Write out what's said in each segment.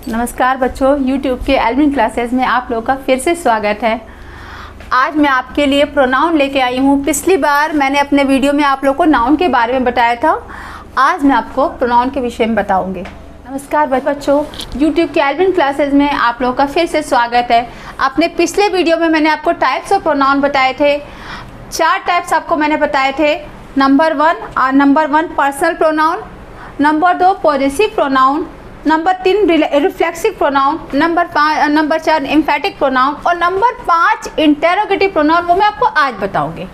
नमस्कार बच्चों, YouTube के एल्विन क्लासेस में आप लोगों का फिर से स्वागत है। आज मैं आपके लिए प्रोनाउन लेके आई हूँ। पिछली बार मैंने अपने वीडियो में आप लोगों को नाउन के बारे में बताया था। आज मैं आपको प्रोनाउन के विषय में बताऊँगी। नमस्कार बच्चों, YouTube के एल्विन क्लासेस में आप लोगों का फिर से स्वागत है। अपने पिछले वीडियो में मैंने आपको टाइप्स ऑफ प्रोनाउन बताए थे। 4 टाइप्स आपको मैंने बताए थे। Number 1 personal pronoun, number 2 possessive pronoun, number 3 reflexive pronoun, number 4 emphatic pronoun और नंबर 5 इंटेरोगेटिव प्रोनाउन। वो मैं आपको आज बताऊंगी।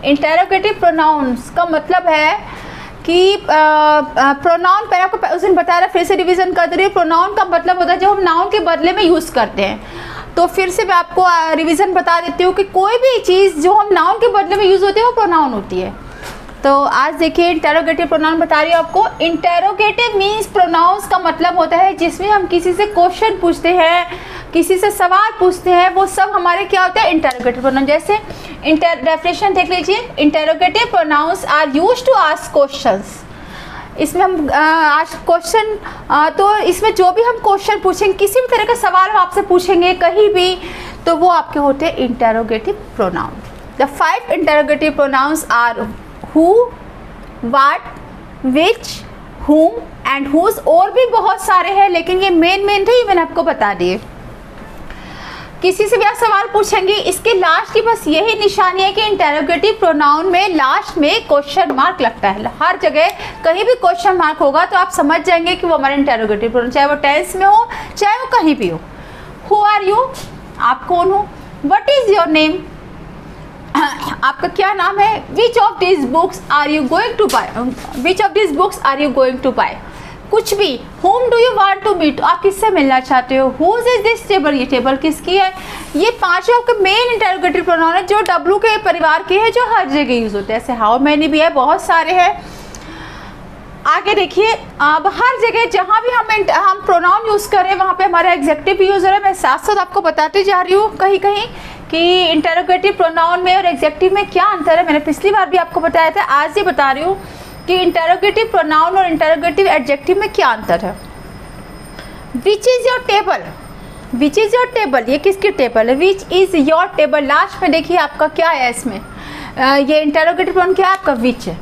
इंटेरोगेटिव प्रोनाउंस का मतलब है कि प्रोनाउन पहले आपको उस दिन बताया था, फिर से रिवीजन कर दे रही हूँ। प्रोनाउन का मतलब होता है जब हम नाउन के बदले में यूज़ करते हैं। तो फिर से मैं आपको रिवीजन बता देती हूँ कि कोई भी चीज़ जो हम नाउन के बदले में यूज़ होती है वो प्रोनाउन होती है। तो आज देखिए इंटेरोगेटिव प्रोनाउन बता रही हूँ आपको। इंटेरोगेटिव मीन्स प्रोनाउंस का मतलब होता है जिसमें हम किसी से क्वेश्चन पूछते हैं, किसी से सवाल पूछते हैं, वो सब हमारे क्या होते हैं, इंटेरोगेटिव प्रोनाउन। जैसे डेफिनेशन देख लीजिए, interrogative pronouns are used to ask questions. इसमें हम आज क्वेश्चन तो इसमें जो भी हम क्वेश्चन पूछेंगे, किसी भी तरह का सवाल हम आपसे पूछेंगे कहीं भी, तो वो आपके होते हैं interrogative pronoun. The 5 interrogative pronouns are who, what, which, whom and whose। और भी बहुत सारे हैं लेकिन ये मेन थे, मैंने आपको बता दिए। किसी से भी आप सवाल पूछेंगे, इसके लास्ट की बस यही निशानी है कि इंटेरोगेटिव प्रोनाउन में लास्ट में क्वेश्चन मार्क लगता है। हर जगह कहीं भी क्वेश्चन मार्क होगा तो आप समझ जाएंगे कि वो हमारा इंटेरोगेटिव प्रोनाउन, चाहे वो टेंस में हो चाहे वो कहीं भी हो। हु आर यू, आप कौन हो। व्हाट इज योर नेम, आपका क्या नाम है। Which of this books are you going to buy, which of this books are you going to buy. कुछ भी। Whom do you want to meet, आप किससे मिलना चाहते हो। हुज इज दिस टेबल, ये टेबल किसकी है। ये 5 आपके मेन इंटेरोगेटिव प्रोनाउन है जो डब्ल्यू के परिवार के हैं, जो हर जगह यूज होते हैं। ऐसे हाउ मैनी भी है, बहुत सारे हैं। आगे देखिए, अब हर जगह जहाँ भी हम प्रोनाउन यूज़ करें वहाँ पे हमारा एग्जेक्टिव यूज़ हो रहा है। मैं साथ साथ आपको बताती जा रही हूँ कहीं कि इंटेरोगेटिव प्रोनाउन में और एग्जेक्टिव में क्या अंतर है। मैंने पिछली बार भी आपको बताया था, आज ही बता रही हूँ कि इंटेरोगेटिव प्रोनाउन और इंटेरोगेटिव एडजेक्टिव में क्या अंतर है। Which is your table, which is your table, ये किसकी टेबल है। Which is your table, last में देखिए आपका क्या है इसमें, ये इंटेरोगेटिव प्रोनाउन क्या है आपका, विच है।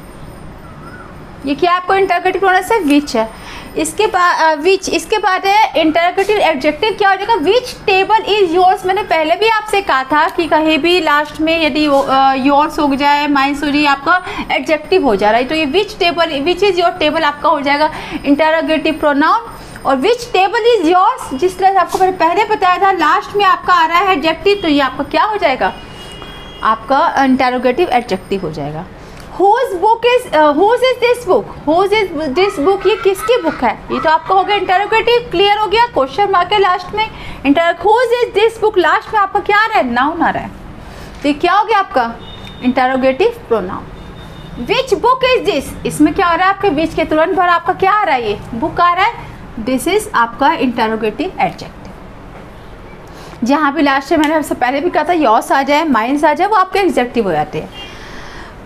ये क्या आपको इंटेरोगेटिव प्रोनाउन से विच है। इसके बाद विच, इसके बाद है इंटेरोगेटिव एडजेक्टिव क्या हो जाएगा, विच टेबल इज योर्स। मैंने पहले भी आपसे कहा था कि कहीं भी लास्ट में यदि योर्स हो जाए, माइंस हो जाए, आपका एडजेक्टिव हो जा रहा है, तो ये which table, which is your table आपका हो जाएगा इंटेरोगेटिव प्रोनाउन। और विच टेबल इज योर्स, जिस तरह से आपको मैंने पहले बताया था, लास्ट में आपका आ रहा है एडजेक्टिव, तो ये आपका क्या हो जाएगा, आपका इंटेरोगेटिव एडजेक्टिव हो जाएगा। Whose book is this book, whose is this book, ये किसकी बुक है। ये तो आपका हो गया इंटेरोगेटिव, क्लियर हो गया। क्वेश्चन मार्क है लास्ट में। whose is this book, last में आपका क्या आ रहा है, नाउन आ रहा है, तो ये क्या हो गया आपका interrogative pronoun. Which book is this, इसमें क्या हो रहा है, आपके विच के तुरंत बाद आपका क्या आ रहा है, ये बुक आ रहा है। दिस इज आपका इंटेरोगेटिव एडजेक्टिव। जहाँ भी लास्ट में मैंने आपसे पहले भी कहा था योर्स आ जाए, माइंस आ जाए, वो आपके एग्जेक्टिव हो जाते हैं।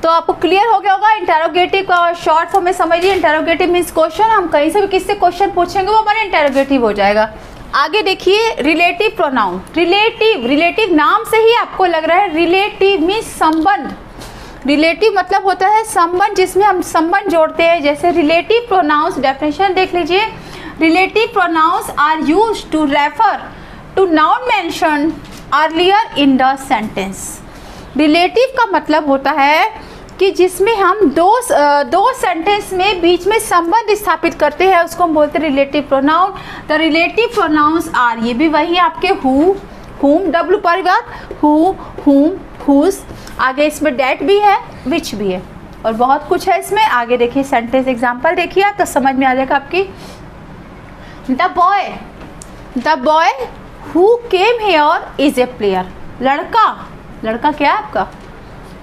तो आपको क्लियर हो गया होगा। इंटेरोगेटिव का शॉर्ट फॉर्म में समझिए, इंटेरोगेटिव मीन्स क्वेश्चन, हम कहीं से भी किससे क्वेश्चन पूछेंगे वो हमारा इंटेरोगेटिव हो जाएगा। आगे देखिए रिलेटिव प्रोनाउन। रिलेटिव नाम से ही आपको लग रहा है, रिलेटिव मीन्स संबंध। रिलेटिव मतलब होता है संबंध, जिसमें हम संबंध जोड़ते हैं। जैसे रिलेटिव प्रोनाउंस, डेफिनेशन देख लीजिए। Relative pronouns are used to refer to noun mention earlier in the sentence. Relative का मतलब होता है कि जिसमें हम दो सेंटेंस में बीच में संबंध स्थापित करते हैं, उसको हम बोलते हैं relative pronoun. The relative pronouns are, ये भी वही आपके हु, हुम, डब्ल्यू परिवार, हु, हुम, हुज। आगे इसमें डेट भी है, विच भी है और बहुत कुछ है इसमें। आगे देखिए सेंटेंस एग्जांपल देखिए आप, तो समझ में आ जाएगा आपकी। The boy who came here is a player, लड़का क्या है आपका,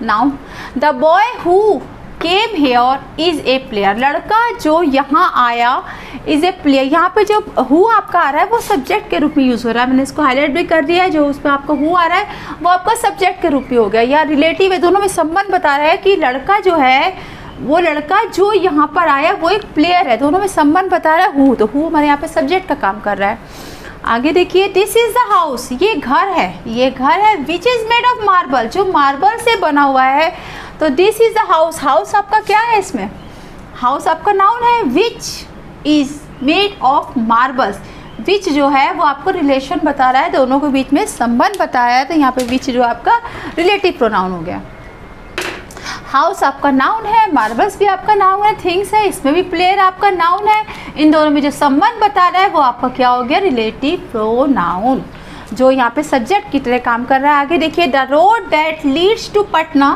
noun. The boy who came here is a player, लड़का जो यहाँ आया इज ए प्लेयर। यहाँ पे जो हु आपका आ रहा है वो सब्जेक्ट के रूप में यूज़ हो रहा है। मैंने इसको हाईलाइट भी कर दिया है, जो उसमें आपका हु आ रहा है वो आपका सब्जेक्ट के रूप में हो गया। या रिलेटिव है, दोनों में संबंध बता रहा है कि लड़का जो है वो लड़का जो यहाँ पर आया वो एक प्लेयर है, दोनों में संबंध बता रहा है हु, तो हु हमारे यहाँ पे सब्जेक्ट का काम कर रहा है। आगे देखिए, दिस इज द हाउस, ये घर है, ये घर है which is made of marble, जो मार्बल से बना हुआ है। तो this is the house, house आपका क्या है इसमें, हाउस आपका नाउन है, which is made of marbles, which जो है वो आपको रिलेशन बता रहा है, दोनों के बीच में संबंध बताया है, तो यहाँ पे विच जो आपका रिलेटिव प्रोनाउन हो गया। हाउस आपका नाउन है, मार्बल्स भी आपका नाउन है, थिंग्स है, इसमें भी प्लेयर आपका नाउन है, इन दोनों में जो संबंध बता रहा है वो आपका क्या हो गया, रिलेटिव प्रोनाउन, जो यहाँ पे सब्जेक्ट की तरह काम कर रहा है। आगे देखिए, the road that leads to Patna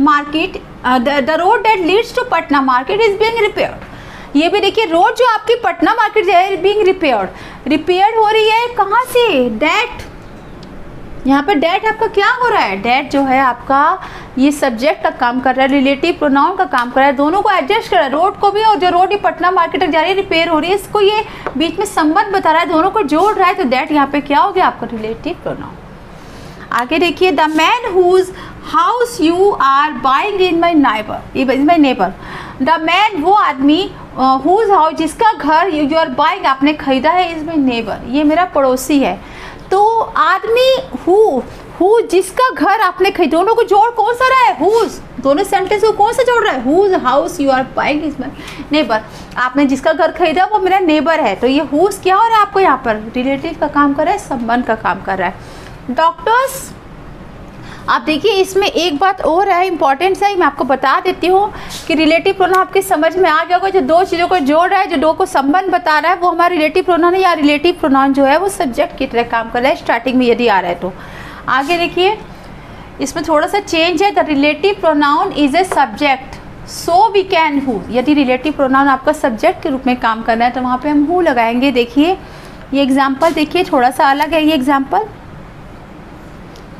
market, the road that leads to Patna market is being repaired. ये भी देखिए, रोड जो आपकी पटना मार्केट है बीइंग रिपेयर्ड, रिपेयर्ड हो रही है कहाँ से, डैट, यहाँ पे डैट आपका क्या हो रहा है, डैट जो है आपका ये सब्जेक्ट का काम कर रहा है, रिलेटिव प्रोनाउन का काम कर रहा है, दोनों को एडजस्ट कर रहा है, रोड को भी, और जो रोड ये पटना मार्केट तक जा रही है रिपेयर हो रही है, इसको ये बीच में संबंध बता रहा है, दोनों को जोड़ रहा है, तो डैट यहाँ पे क्या हो गया आपका रिलेटिव प्रोनाउन। आगे देखिए, the man whose house you are buying in my neighbour, the man वो आदमी, हुज हाउस जिसका घर यू आर बाइंग आपने खरीदा है, इज माई नेबर ये मेरा पड़ोसी है। तो आदमी हु जिसका घर आपने खरीदा, दोनों को जोड़ कौन सा रहा है, हुज, दोनों सेंटेंस को कौन सा जोड़ रहा है, whose house you are buying is my neighbour, आपने जिसका घर खरीदा वो मेरा नेबर है, तो ये हुज क्या हो रहा है आपको यहाँ पर रिलेटिव का काम कर रहा है, संबंध का काम कर रहा है। डॉक्टर्स, आप देखिए इसमें एक बात और है इंपॉर्टेंट है, मैं आपको बता देती हूँ कि रिलेटिव प्रोनाउन आपके समझ में आ गया होगा, जो दो चीज़ों को जोड़ रहा है, जो दो को संबंध बता रहा है वो हमारा रिलेटिव प्रोनाउन है, या रिलेटिव प्रोनाउन जो है वो सब्जेक्ट की तरह काम कर रहा है स्टार्टिंग में यदि आ रहा है तो। आगे देखिए, इसमें थोड़ा सा चेंज है, the relative pronoun is a subject so we can who, यदि रिलेटिव प्रोनाउन आपका सब्जेक्ट के रूप में काम करना है तो वहाँ पर हम हु लगाएंगे। देखिए ये एग्जाम्पल देखिए थोड़ा सा अलग है ये example,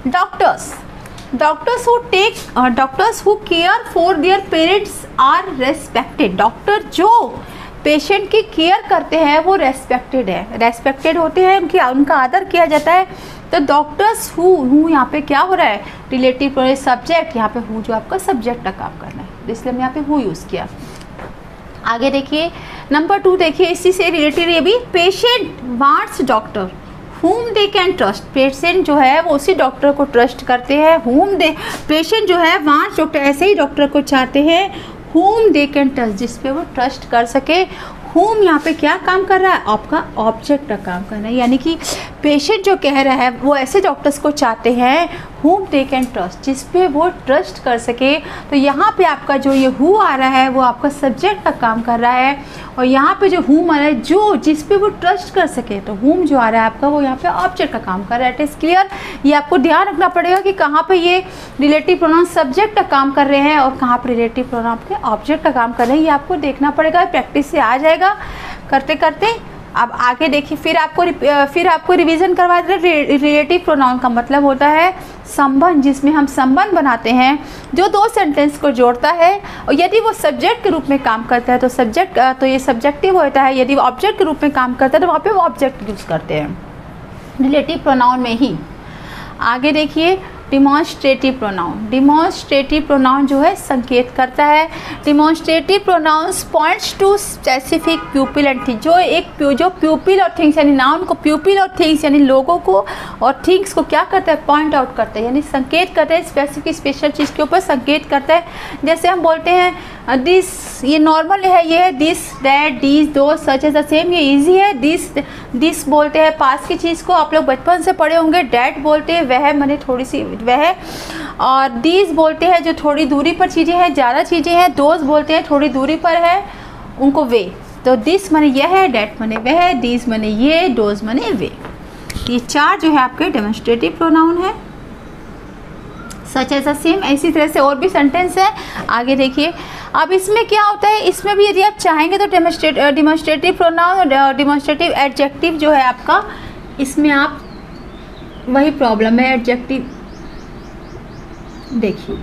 doctors who care for their parents are respected, doctor जो पेशेंट की केयर करते हैं वो रेस्पेक्टेड है, रेस्पेक्टेड होते हैं, उनका आदर किया जाता है। तो डॉक्टर्स हु यहाँ पे क्या हो रहा है, रिलेटिव सब्जेक्ट, यहाँ पे हु जो आपका सब्जेक्ट का काम करना है, इसलिए हमने यहाँ पे हु यूज़ किया। आगे देखिए नंबर 2 देखिए, इसी से रिलेटेड ये भी, patient wants doctor whom they can trust, patient जो है वो उसी डॉक्टर को ट्रस्ट करते हैं, पेशेंट जो है वांट्स डॉक्टर ऐसे ही डॉक्टर को चाहते हैं, whom they can trust जिस पे वो ट्रस्ट कर सके। whom यहाँ पे क्या काम कर रहा है, आपका ऑब्जेक्ट का काम कर रहा है, यानी कि पेशेंट जो कह रहा है वो ऐसे डॉक्टर्स को चाहते हैं whom they can trust जिस पे वो ट्रस्ट कर सके। तो यहाँ पे आपका जो ये who आ रहा है वो आपका सब्जेक्ट का काम कर रहा है, और यहाँ पे जो whom आ रहा है जो जिस पे वो ट्रस्ट कर सके, तो whom जो आ रहा है आपका वो यहाँ पे ऑब्जेक्ट का काम कर रहा है। इट इज़ क्लियर, ये आपको ध्यान रखना पड़ेगा कि कहाँ पे ये रिलेटिव प्रोनाउन सब्जेक्ट का काम कर रहे हैं और कहाँ पे रिलेटिव प्रोनाउन आपके ऑब्जेक्ट का काम कर रहे हैं, ये आपको देखना पड़ेगा, प्रैक्टिस से आ जाएगा करते करते। अब आगे देखिए, फिर आपको रिवीजन करवा दे रहे। रिलेटिव प्रोनाउन का मतलब होता है संबंध, जिसमें हम संबंध बनाते हैं जो दो सेंटेंस को जोड़ता है, और यदि वो सब्जेक्ट के रूप में काम करता है तो ये सब्जेक्टिव होता है, यदि वो ऑब्जेक्ट के रूप में काम करता है तो वहाँ पे वो ऑब्जेक्ट यूज़ करते हैं रिलेटिव प्रोनाउन में ही। आगे देखिए, डिमॉन्स्ट्रेटिव प्रोनाउन जो है संकेत करता है। Demonstrative pronouns points to specific people and things, जो प्यूपिल और थिंग्स यानी नाउन को प्यूपिल और थिंग्स यानी लोगों को और थिंग्स को क्या करता है, पॉइंट आउट करता है, यानी संकेत करता है, स्पेसिफिक स्पेशल चीज़ के ऊपर संकेत करता है। जैसे हम बोलते हैं दिस, ये नॉर्मल है, ये है दिस, दैट, दीज, दो, सच है, द सेम, ये इजी है। दिस बोलते हैं पास की चीज़ को, आप लोग बचपन से पढ़े होंगे। डैट बोलते हैं वह, मैंने थोड़ी सी वह, और दीज बोलते हैं जो थोड़ी दूरी पर चीज़ें हैं, ज़्यादा चीज़ें हैं। दोज बोलते हैं थोड़ी दूरी पर है, उनको वे। तो दिस माने यह है, डैट माने वह, दीज माने ये, डोज माने वे। ये चार जो है आपके डेमोन्स्ट्रेटिव प्रोनाउन है। सच एज द सेम, इसी तरह से और भी सेंटेंस है। आगे देखिए, अब इसमें क्या होता है, इसमें भी यदि आप चाहेंगे तो डिमॉन्स्ट्रेटिव प्रोनाउन और डिमॉन्स्ट्रेटिव एडजेक्टिव जो है आपका, इसमें आप वही प्रॉब्लम है एडजेक्टिव। देखिए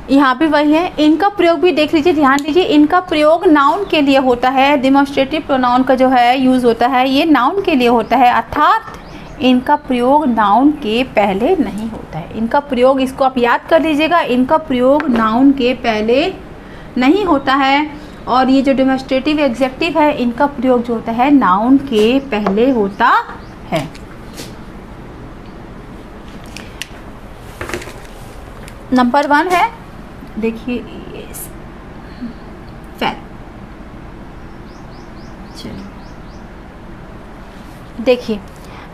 यहाँ पे वही है, इनका प्रयोग भी देख लीजिए, ध्यान दीजिए। इनका प्रयोग नाउन के लिए होता है, डिमॉन्स्ट्रेटिव प्रोनाउन का जो है यूज़ होता है ये नाउन के लिए होता है, अर्थात इनका प्रयोग नाउन के पहले नहीं होता है। इनका प्रयोग, इसको आप याद कर लीजिएगा, इनका प्रयोग नाउन के पहले नहीं होता है। और ये जो डेमोस्ट्रेटिव एग्जेक्टिव है, इनका प्रयोग जो होता है नाउन के पहले होता है। नंबर 1 है, देखिए फैल, देखिए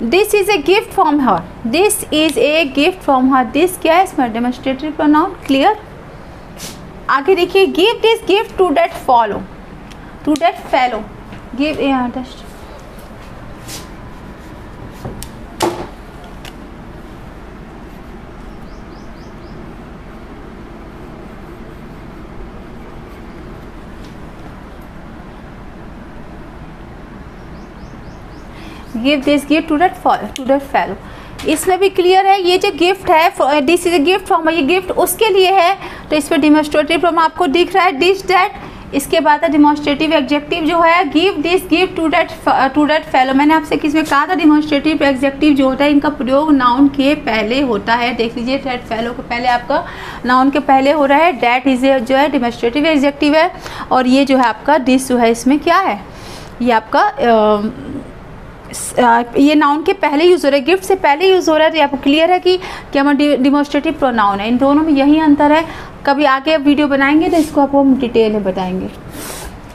this is a gift from her, this is a gift from her, this क्या है इसमें डेमोस्ट्रेटिव प्रोनाउन, क्लियर। आगे देखिए give this gift to that fellow, to that fellow, give a artist, give this gift to that fellow. इसमें भी clear है, ये जो गिफ्ट है, this is a gift from, ये गिफ्ट उसके लिए है, तो इसमें डेमोस्ट्रेटिव प्रोनाउन आपको दिख रहा है दिस दैट। इसके बाद है डेमोस्ट्रेटिव एग्जेक्टिव जो है give this gift to that fellow. मैंने आपसे किसमें कहा था डेमोस्ट्रेटिव एग्जेक्टिव जो होता है इनका प्रयोग नाउन के पहले होता है। देख लीजिए दैट फेलो के पहले आपका नाउन के पहले हो रहा है, दैट इज जो है डेमोस्ट्रेटिव एग्जेक्टिव है, और ये जो है आपका दिस जो है इसमें क्या है, ये आपका ये नाउन के पहले यूज़ हो रहा है, गिफ्ट से पहले यूज़ हो रहा है। तो आपको क्लियर है कि क्या डेमोस्ट्रेटिव प्रोनाउन है, इन दोनों में यही अंतर है। कभी आगे आप वीडियो बनाएंगे तो इसको आपको हम डिटेल में बताएंगे।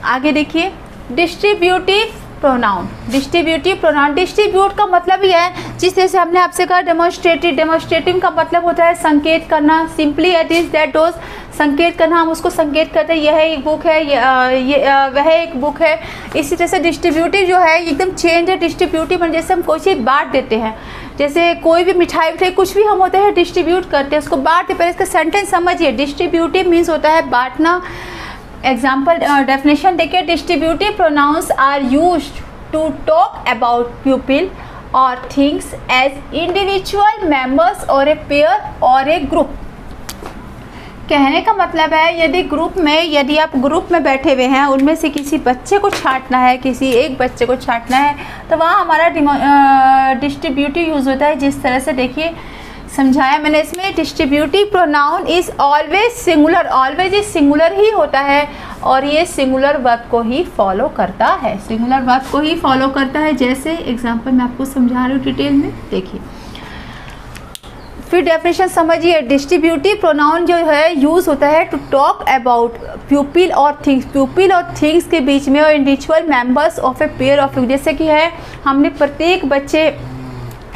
आगे देखिए distributive pronoun, distributive pronoun, distribute का मतलब ही है जिस तरह से हमने आपसे कहा डेमोस्ट्रेटिव, डेमोस्ट्रेटिव का मतलब होता है संकेत करना, simply it is that those, संकेत करना, हम उसको संकेत करते हैं यह एक बुक है, वह एक बुक है। इसी तरह से डिस्ट्रीब्यूटिव जो है एकदम चेंज है, डिस्ट्रीब्यूटिव जैसे हम कोई चीज़ बांट देते हैं, जैसे कोई भी मिठाई कुछ भी हम होते हैं डिस्ट्रीब्यूट करते हैं, उसको बांटते। पहले इसका सेंटेंस समझिए, डिस्ट्रीब्यूटिव मीन्स होता है बांटना। एग्जाम्पल डेफिनेशन देखिए, distributive pronouns are used to talk about people और थिंग्स एज इंडिविजुअल मेंबर्स और ए पेयर और ए ग्रुप। कहने का मतलब है यदि आप ग्रुप में बैठे हुए हैं, उनमें से किसी बच्चे को छांटना है, किसी एक बच्चे को छांटना है, तो वहाँ हमारा डिस्ट्रीब्यूटिव यूज़ होता है। जिस तरह से देखिए समझाया मैंने, इसमें distributive pronoun is always singular, always is singular ही होता है, और ये सिंगुलर वर्ब को ही फॉलो करता है, सिंगुलर वर्ब को ही फॉलो करता है। जैसे एग्जाम्पल मैं आपको समझा रही हूँ डिटेल में, देखिए फिर डेफिनेशन समझिए। डिस्ट्रीब्यूटिव प्रोनाउन जो है यूज़ होता है टू टॉक अबाउट प्यूपिल और थिंग्स, प्यूपिल और थिंग्स के बीच में, और individual members of a pair of, जैसे कि है हमने प्रत्येक बच्चे,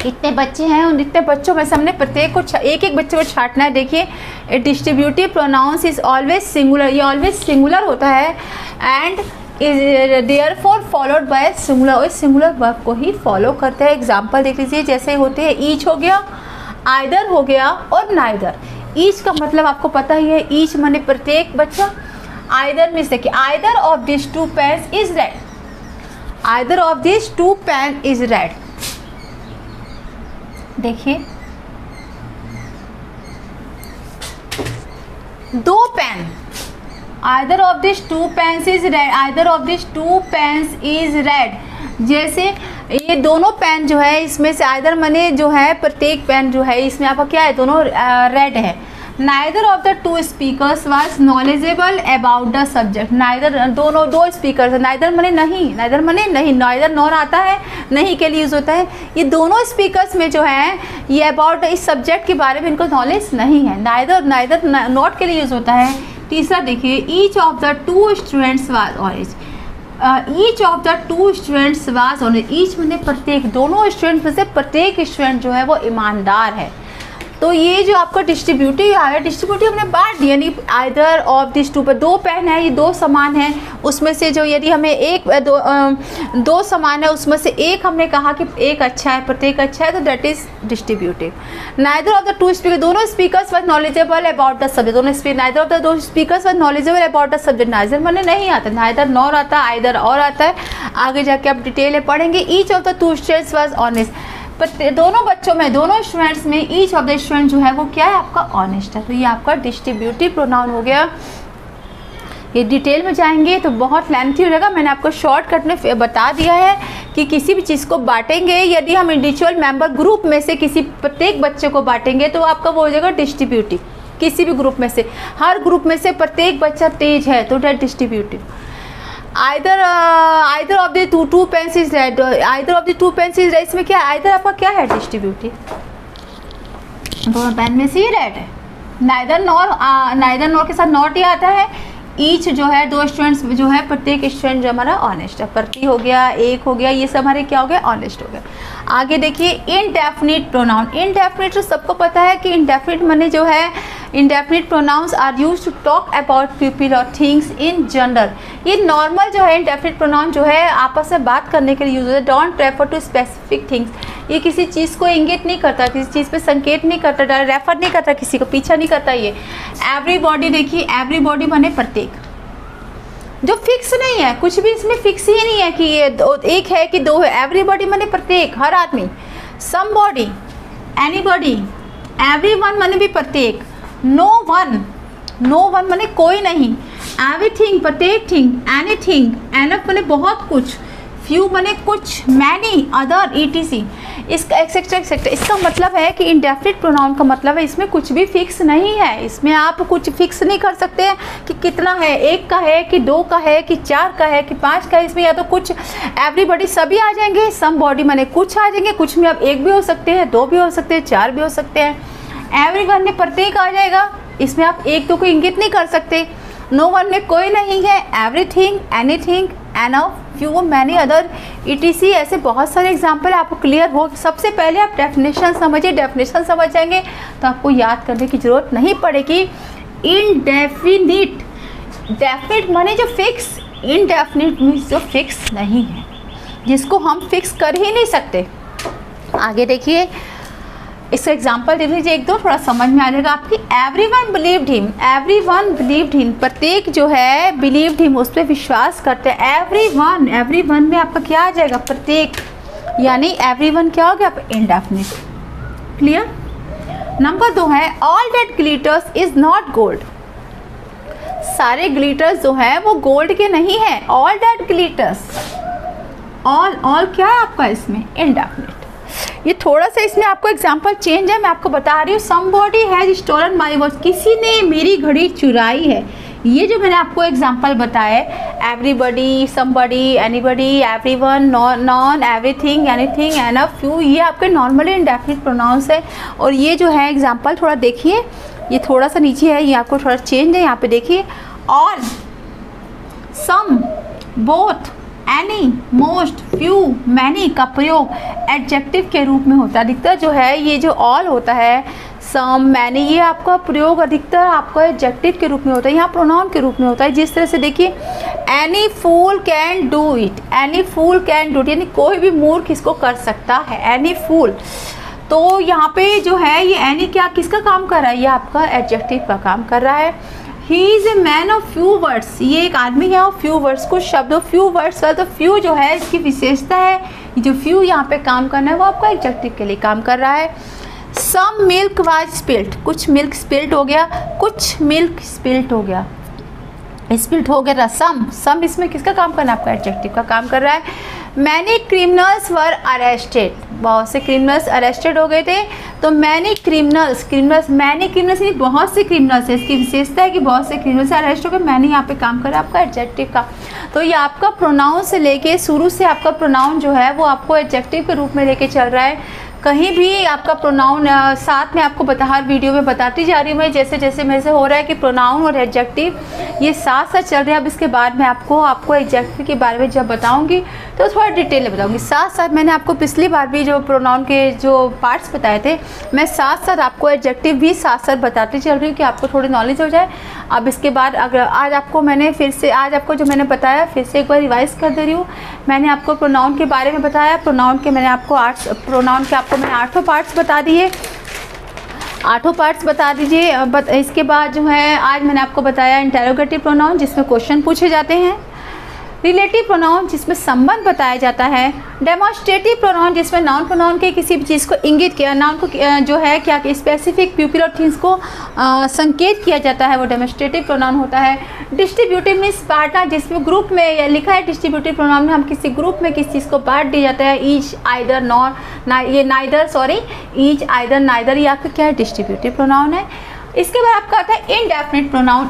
इतने बच्चे हैं, उन इतने बच्चों में से हमने प्रत्येक को एक एक बच्चे को छांटना है। देखिए distributive pronounce is always singular, ये ऑलवेज सिंगुलर होता है, and is therefore followed by singular, और सिंगुलर वर्ब को ही फॉलो करते हैं। एग्जाम्पल देख लीजिए, जैसे होते हैं ईच हो गया, आइदर हो गया और नाइदर। ईच का मतलब आपको पता ही है, ईच माने प्रत्येक बच्चा, आइदर मीन्स देखिए either of this two pens is red, either of this two pen is red. देखिए दो pen, either of this two pens is red, either of this two pens is red. जैसे ये दोनों pen जो है, इसमें से आइदर मने जो है प्रत्येक पेन जो है इसमें आपका क्या है, दोनों रेड है। Neither of the to speakers was knowledgeable about the subject, neither दोनों दो स्पीकर, नाइदर मने नहीं, नाइदर मने नहीं, नाइदर नॉर आता है, नहीं के लिए यूज़ होता है। ये दोनों स्पीकर्स में जो है ये अबाउट इस सब्जेक्ट के बारे में इनको नॉलेज नहीं है, नाइदर नॉट के लिए यूज़ होता है। तीसरा देखिए, each of the to students was orange, each of the to students was honest, each मैंने प्रत्येक, दोनों स्टूडेंट में से प्रत्येक स्टूडेंट जो है वो ईमानदार है। तो ये जो आपका डिस्ट्रीब्यूटिव है, डिस्ट्रीब्यूटिव हमने बांट दिया, यानी आइदर ऑफ दिस टू, पर दो पेन है, ये दो समान है, उसमें से जो यदि हमें एक दो समान है, उसमें से एक हमने कहा कि एक अच्छा है, प्रत्येक अच्छा है, तो that is distributive. Neither of the two speaker, दोनों speakers were knowledgeable about the subject, दोनों नाइदर ऑफ द दो speakers were knowledgeable about the subject, neither मैंने नहीं आता, नाइदर नॉर आता है, आइदर और आता है। आगे जाके आप डिटेल में पढ़ेंगे। Each of the to students was honest, दोनों बच्चों में, दोनों स्टूडेंट्स में ईच ऑफ द स्टूडेंट जो है वो क्या है आपका ऑनेस्ट है। तो ये आपका डिस्ट्रीब्यूटिव प्रोनाउन हो गया। ये डिटेल में जाएंगे तो बहुत लेंथी हो जाएगा, मैंने आपको शॉर्टकट में बता दिया है कि किसी भी चीज़ को बांटेंगे, यदि हम इंडिविजुअल मेंबर ग्रुप में से किसी प्रत्येक बच्चे को बांटेंगे तो आपका वो हो जाएगा डिस्ट्रीब्यूटिव। किसी भी ग्रुप में से, हर ग्रुप में से प्रत्येक बच्चा तेज है तो that distributive. Either of the two pens is red, either of the two pens is red, इसमें क्या आइदर आपका क्या है डिस्ट्रीब्यूटिव, दोनों पेन में से ही रेड है। नाइदर नॉर के साथ नॉट ही आता है। ईच जो है दो स्टूडेंट्स जो है, प्रत्येक स्टूडेंट जो हमारा ऑनेस्ट है, प्रति हो गया, एक हो गया, ये सब हमारे क्या हो गया ऑनेस्ट हो गया। आगे देखिए इनडेफिनिट प्रोनाउन। इनडेफिनिट तो सबको पता है कि इनडेफिनिट माने जो है, indefinite pronouns are used to talk about people और थिंग्स इन जनरल। ये नॉर्मल जो है इनडेफिनिट प्रोनाउन जो है आपस में बात करने के लिए यूज होता है। Don't refer to specific things, ये किसी चीज़ को इंगित नहीं करता, किसी चीज़ पे संकेत नहीं करता, रेफर नहीं करता, किसी को पीछा नहीं करता। ये एवरीबॉडी, देखिए एवरीबॉडी माने प्रत्येक, जो फिक्स नहीं है, कुछ भी इसमें फिक्स ही नहीं है कि ये एक है कि दो है। एवरीबॉडी माने प्रत्येक, हर आदमी। समबॉडी, एनीबॉडी, एवरीवन माने भी प्रत्येक। नो वन माने कोई नहीं। एवरीथिंग प्रत्येक थिंग। एनीथिंग, एनफ माने बहुत कुछ। फ्यू माने कुछ। मैनी, अदर, ईटीसी, इसका एक्सेट्रा एक्सेट्रा। इसका मतलब है कि इंडेफिनिट प्रोनाउन का मतलब है इसमें कुछ भी फिक्स नहीं है। इसमें आप कुछ फिक्स नहीं कर सकते हैं कि कितना है, एक का है कि दो का है कि चार का है कि पांच का है। इसमें या तो कुछ एवरीबॉडी सभी आ जाएंगे, सम बॉडी माने कुछ आ जाएंगे, कुछ में अब एक भी हो सकते हैं, दो भी हो सकते हैं, चार भी हो सकते हैं। एवरीवन में प्रत्येक आ जाएगा, इसमें आप एक दो को इंगित नहीं कर सकते। नो वन में कोई नहीं है। Everything, anything, enough, few, many, other, etc, ऐसे बहुत सारे एग्जाम्पल आपको क्लियर हो। सबसे पहले आप डेफिनेशन समझिए, डेफिनेशन समझ जाएंगे तो आपको याद करने की ज़रूरत नहीं पड़ेगी। इनडेफिनिट, डेफिनिट माने जो फिक्स, इनडेफिनिट मीन्स जो फिक्स नहीं है, जिसको हम फिक्स कर ही नहीं सकते। आगे देखिए इसका एग्जाम्पल दे दीजिए एक दो, थोड़ा समझ में आ जाएगा आपकी। Everyone believed him, everyone believed him, प्रत्येक जो है बिलीव्ड हिम, उस पर विश्वास करते हैं। एवरीवन, एवरीवन में आपका क्या आ जाएगा प्रत्येक, यानी एवरीवन क्या हो गया आपका इंडेफिनिट। क्लियर। नंबर 2 है all that glitters is not gold. सारे ग्लिटर्स जो है वो गोल्ड के नहीं है। ऑल दैट ग्लिटर्स, ऑल क्या है आपका इसमें इंडेफिनिट। ये थोड़ा सा इसमें आपको एग्जांपल चेंज है, मैं आपको बता रही हूँ। Somebody has stolen my watch, किसी ने मेरी घड़ी चुराई है। ये जो मैंने आपको एग्जांपल बताया, everybody, somebody, anybody, everyone, non, everything, anything, enough, few, ये आपके नॉर्मली इंडेफिनिट प्रोनाउंस है। और ये जो है एग्जांपल थोड़ा देखिए, ये थोड़ा सा नीचे है, ये आपको थोड़ा चेंज है। यहाँ पे देखिए all, some, both, any, most, few, many का प्रयोग एडजेक्टिव के रूप में होता है। अधिकतर जो है ये जो ऑल होता है, सम, मैनी, ये आपका प्रयोग अधिकतर आपका एडजेक्टिव के रूप में होता है, यहाँ प्रोनाउन के रूप में होता है। जिस तरह से देखिए any fool can do it, any fool can do it, यानी कोई भी मूर्ख इसको कर सकता है। एनी फूल, तो यहाँ पे जो है ये एनी क्या किसका काम कर रहा है, ये आपका एडजेक्टिव का काम कर रहा है। He is a man of few words, ये एक आदमी है और फ्यू वर्ड्स, कुछ शब्दों, फ्यू वर्ड्स वाला। तो फ्यू जो है इसकी विशेषता है, जो फ्यू यहाँ पे काम करना है वो आपका एडजेक्टिव के लिए काम कर रहा है। सम मिल्क वाज स्पिल्ट, कुछ मिल्क स्पिल्ट हो गया, कुछ मिल्क स्पिल्ट हो गया, स्पिल्ट हो गया। सम इसमें किसका काम करना है, आपका एडजेक्टिव का काम कर रहा है। मैनी क्रिमिनल्स वर अरेस्टेड, बहुत से क्रिमिनल्स अरेस्टेड हो गए थे। तो मैनी क्रिमिनल्स, मैनी क्रिमिनल्स यानी बहुत से क्रिमिनल्स है, इसकी विशेषता है कि बहुत से क्रिमिनल्स अरेस्ट हो गए। मैनी यहाँ पे काम कर रहा है आपका एडजेक्टिव का। तो ये आपका प्रोनाउन से लेके शुरू से आपका प्रोनाउन जो है वो आपको एडजेक्टिव के रूप में लेके चल रहा है। कहीं भी आपका प्रोनाउन साथ में आपको हर वीडियो में बताती जा रही हूँ मैं, जैसे जैसे मेरे से हो रहा है कि प्रोनाउन और एडजेक्टिव ये साथ साथ चल रहे हैं। अब इसके बाद मैं आपको एडजेक्टिव के बारे में जब बताऊँगी तो थोड़ा डिटेल में बताऊँगी। साथ साथ मैंने आपको पिछली बार भी जो प्रोनाउन के जो पार्ट्स बताए थे, मैं साथ साथ आपको एडजेक्टिव भी साथ साथ बताती चल रही हूँ कि आपको थोड़ी नॉलेज हो जाए। अब इसके बाद अगर आज आपको मैंने फिर से आज आपको जो मैंने बताया फिर से एक बार रिवाइज कर दे रही हूँ। मैंने आपको प्रोनाउन के बारे में बताया, प्रोनाउन के मैंने आपको प्रोनाउन के आपको मैंने 8 पार्ट्स बता दिए, 8 पार्ट्स बता दीजिए। इसके बाद जो है आज मैंने आपको बताया इंटेरोगेटिव प्रोनाउन, जिसमें क्वेश्चन पूछे जाते हैं। रिलेटिव प्रोनाउन जिसमें संबंध बताया जाता है, डेमोन्स्ट्रेटिव प्रोनाउन जिसमें नाउन प्रोनाउन के किसी भी चीज़ को इंगित किया, नाउन को जो है क्या स्पेसिफिक पीपल और थिंग्स को संकेत किया जाता है, वो डेमोन्स्ट्रेटिव प्रोनाउन होता है। डिस्ट्रीब्यूटिव मीन्स बांटना, जिसमें ग्रुप में या लिखा है डिस्ट्रीब्यूटिव प्रोनाउन में हम किसी ग्रुप में किसी चीज़ को बांट दिया जाता है, ईच आइदर ये नाइदर ईच आइदर नाइदर, ये आपका क्या है डिस्ट्रीब्यूटिव प्रोनाउन है। इसके बाद आपका आता है इनडेफिनिट प्रोनाउन।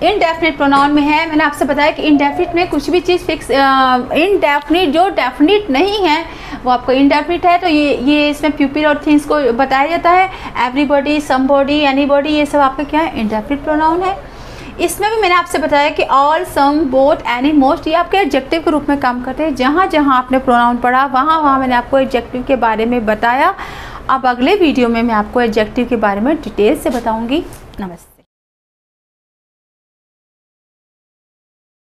इनडेफिनिट प्रोनाउन में है, मैंने आपसे बताया कि इनडेफिनिट में कुछ भी चीज़ फिक्स, इनडेफिनिट जो डेफिनिट नहीं है वो आपको इनडेफिनिट है, तो ये इसमें पीपल और थिंग्स को बताया जाता है। एवरीबॉडी, समबॉडी, एनीबॉडी, ये सब आपका क्या है इनडेफिनिट प्रोनाउन है। इसमें भी मैंने आपसे बताया कि all, some, both, any, most, ये आपके एडजेक्टिव के रूप में काम करते हैं। जहाँ जहाँ आपने प्रोनाउन पढ़ा वहाँ मैंने आपको एडजेक्टिव के बारे में बताया। अब अगले वीडियो में मैं आपको एडजेक्टिव के बारे में डिटेल से बताऊँगी। नमस्ते।